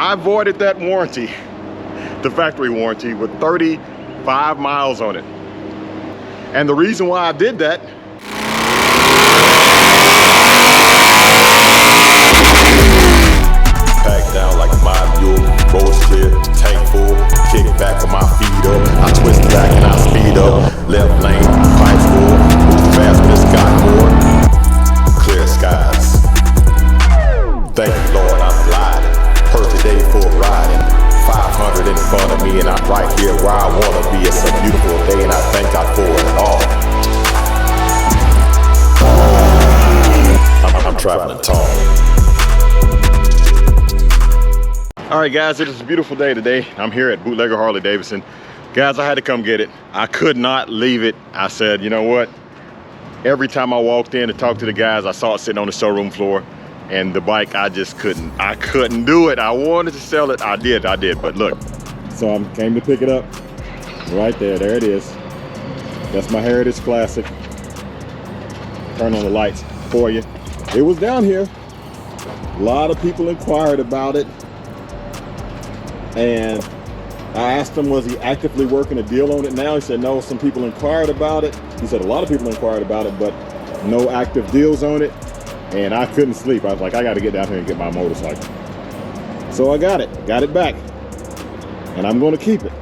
I voided that warranty, the factory warranty, with 35 miles on it. And the reason why I did that, back down like my mule, roads clear, tank full, kick back with my feet up, I twist back and I speed up, left lane, pipes full, move fast but it's got more, clear skies. Thank you Lord, I'm gliding, perfect day for riding, 500 in front of me and I'm right here where I wanna be. It's a beautiful day and I thank God for it all. I'm traveling tall. all right guys, it is a beautiful day today. I'm here at Bootlegger Harley-Davidson. Guys, I had to come get it. I could not leave it. I said, you know what? Every time I walked in to talk to the guys, I saw it sitting on the showroom floor, and the bike, I just couldn't. I couldn't do it. I wanted to sell it. I did, but look. So I came to pick it up. Right there it is. That's my Heritage Classic. Turn on the lights for you. It was down here. A lot of people inquired about it. And I asked him, was he actively working a deal on it now? He said, no, some people inquired about it. He said, a lot of people inquired about it, but no active deals on it. And I couldn't sleep. I was like, I got to get down here and get my motorcycle. So I got it back. And I'm going to keep it.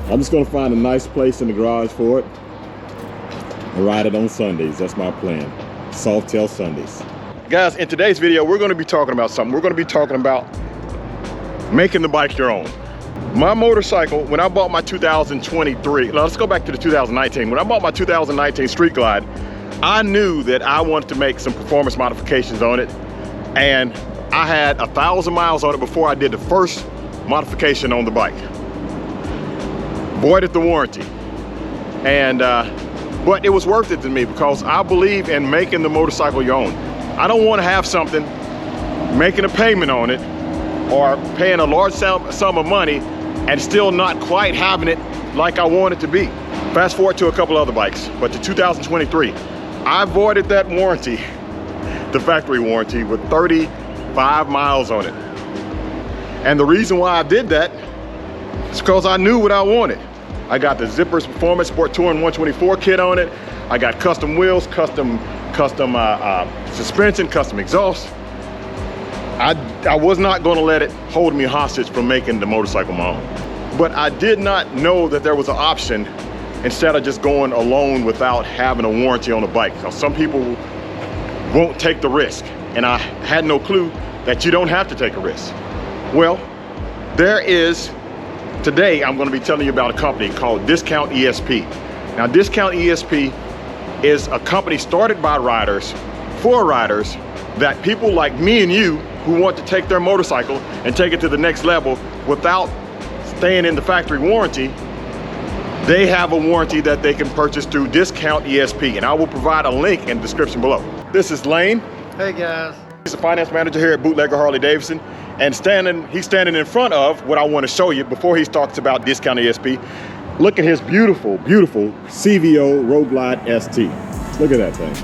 I'm just going to find a nice place in the garage for it and ride it on Sundays. That's my plan. Softail Sundays. Guys, in today's video, we're going to be talking about something. We're going to be talking about making the bike your own. My motorcycle, when I bought my 2023, let's go back to the 2019. When I bought my 2019 Street Glide, I knew that I wanted to make some performance modifications on it. And I had 1,000 miles on it before I did the first modification on the bike. Voided the warranty. And, but it was worth it to me because I believe in making the motorcycle your own. I don't want to have something, making a payment on it, or paying a large sum of money and still not quite having it like I want it to be. Fast forward to a couple other bikes, but the 2023, I voided that warranty, the factory warranty, with 35 miles on it. And the reason why I did that is because I knew what I wanted. I got the Zippers Performance Sport Touring 124 kit on it. I got custom wheels, custom suspension, custom exhaust. I was not going to let it hold me hostage from making the motorcycle my own. But I did not know that there was an option instead of just going alone without having a warranty on the bike. Now, some people won't take the risk, and I had no clue that you don't have to take a risk. Well, today I'm going to be telling you about a company called Discount ESP. Now, Discount ESP is a company started by riders, for riders, that people like me and you who want to take their motorcycle and take it to the next level without staying in the factory warranty. They have a warranty that they can purchase through Discount ESP, and I will provide a link in the description below. This is Lane. Hey guys. He's the finance manager here at Bootlegger Harley-Davidson, and he's standing in front of what I want to show you before he talks about Discount ESP. Look at his beautiful, beautiful CVO Road Glide ST. Look at that thing.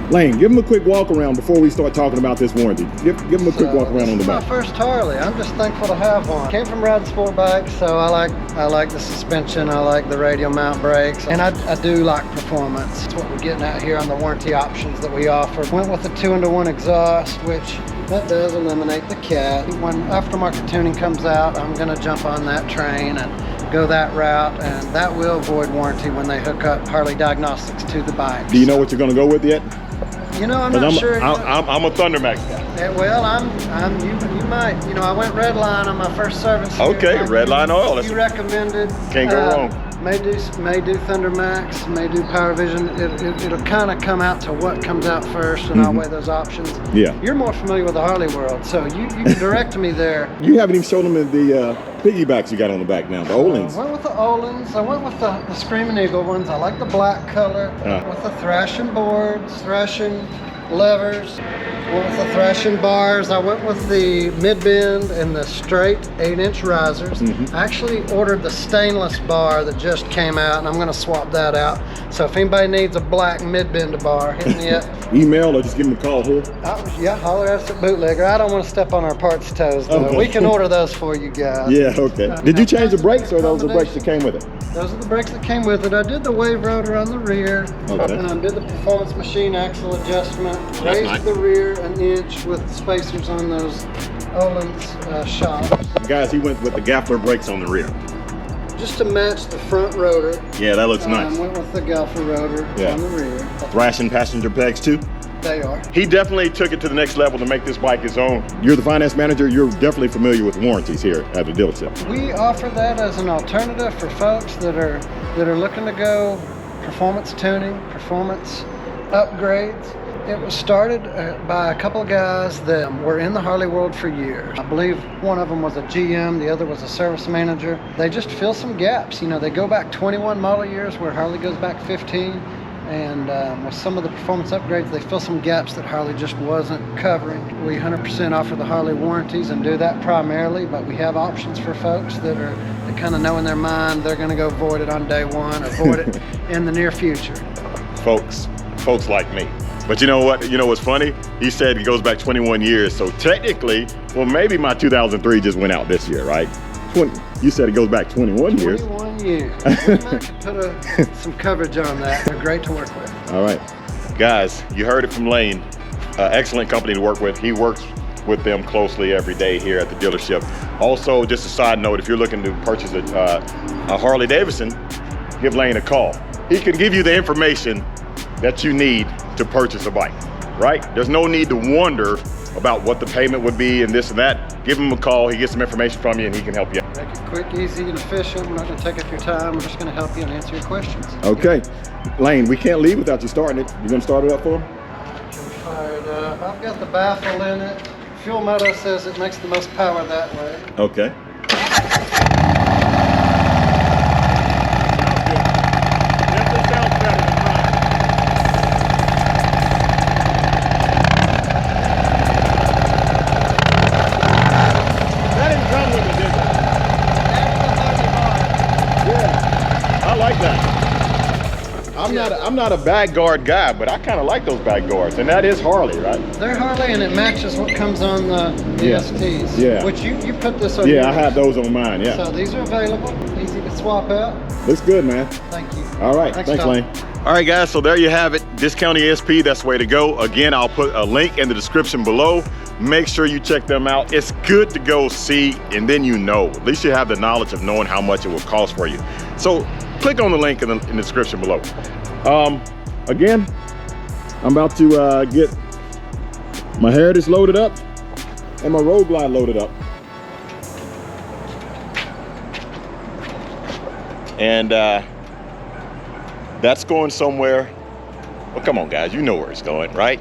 Lane, give him a quick walk around before we start talking about this warranty. Give him a quick walk around on the bike. This is my first Harley. I'm just thankful to have one. Came from riding sport bikes, so I like the suspension, I like the radial mount brakes, and I do like performance. That's what we're getting at here on the warranty options that we offer. Went with the 2-in-1 exhaust, which that does eliminate the cat. When aftermarket tuning comes out, I'm gonna jump on that train and go that route, and that will void warranty when they hook up Harley diagnostics to the bike. Do you know what you're gonna go with yet? You know, I'm not sure. I'm a Thundermax guy. Yeah, well, you might. You know, I went Redline on my first service. Okay, Redline oil. You recommended. Can't go wrong. May do Thundermax, may do Power Vision. It'll kind of come out to what comes out first, and I'll weigh those options. Yeah. You're more familiar with the Harley world, so you can direct me there. You haven't even shown them the piggybacks you got on the back now, the Olins. I went with the Olins. I went with the Screaming Eagle ones. I like the black color. With the thrashing boards, thrashing levers. Went with the thrashing bars. I went with the mid-bend and the straight 8-inch risers. I actually ordered the stainless bar that just came out, and I'm going to swap that out. So if anybody needs a black mid-bend bar, hit me up. Email or just give them a call here. Yeah, holler at us at Bootlegger. I don't want to step on our parts' toes, though. Okay. We can order those for you guys. Yeah, okay. Did you change the brakes, or those are the brakes that came with it? Those are the brakes that came with it. I did the wave rotor on the rear. Okay. Did the performance machine axle adjustment. That's Raised nice. the rear an inch with spacers on those Olin's shocks. Guys, he went with the Gaffler brakes on the rear. Just to match the front rotor. Yeah, that looks nice. Went with the Gaffler rotor on the rear. Thrashing passenger pegs too? They are. He definitely took it to the next level to make this bike his own. You're the finance manager. You're definitely familiar with warranties here at the dealership. We offer that as an alternative for folks that are looking to go performance tuning, performance upgrades. It was started by a couple of guys that were in the Harley world for years. I believe one of them was a GM, the other was a service manager. They just fill some gaps. You know, they go back 21 model years where Harley goes back 15. And with some of the performance upgrades, they fill some gaps that Harley just wasn't covering. We 100% offer the Harley warranties and do that primarily, but we have options for folks that kind of know in their mind they're going to go void it on day one or void it in the near future. Folks like me. But you know what? You know what's funny? He said it goes back 21 years. So technically, well, maybe my 2003 just went out this year, right? You said it goes back 21 years. 21 years. We might put some coverage on that. They're great to work with. All right. Guys, you heard it from Lane. Excellent company to work with. He works with them closely every day here at the dealership. Also, just a side note, if you're looking to purchase a Harley-Davidson, give Lane a call. He can give you the information that you need to purchase a bike, right? There's no need to wonder about what the payment would be and this and that. Give him a call, he gets some information from you, and he can help you out. Make it quick, easy, and efficient. We're not going to take up your time. We're just going to help you and answer your questions. Okay. Lane, we can't leave without you starting it. You gonna start it up for him? Fired up. I've got the baffle in it. Fuel Moto says it makes the most power that way. Okay. I'm not a bag guard guy, but I kind of like those bag guards, and that is Harley, right? They're Harley, and it matches what comes on the STs. Yeah. Which you put this on. Yeah, I have those on mine. Yeah. So these are available, easy to swap out. Looks good, man. Thank you. All right, thanks Lane. All right, guys, so there you have it. Discount ESP, that's the way to go. Again, I'll put a link in the description below. Make sure you check them out. It's good to go see, and then you know. At least you have the knowledge of knowing how much it will cost for you. So click on the link in the description below. Again, I'm about to get my Heritage loaded up and my Road Glide loaded up. And that's going somewhere. Well, come on, guys, you know where it's going, right?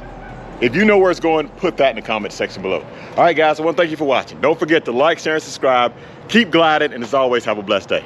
If you know where it's going, put that in the comment section below. All right, guys, I want to thank you for watching. Don't forget to like, share, and subscribe. Keep gliding, and as always, have a blessed day.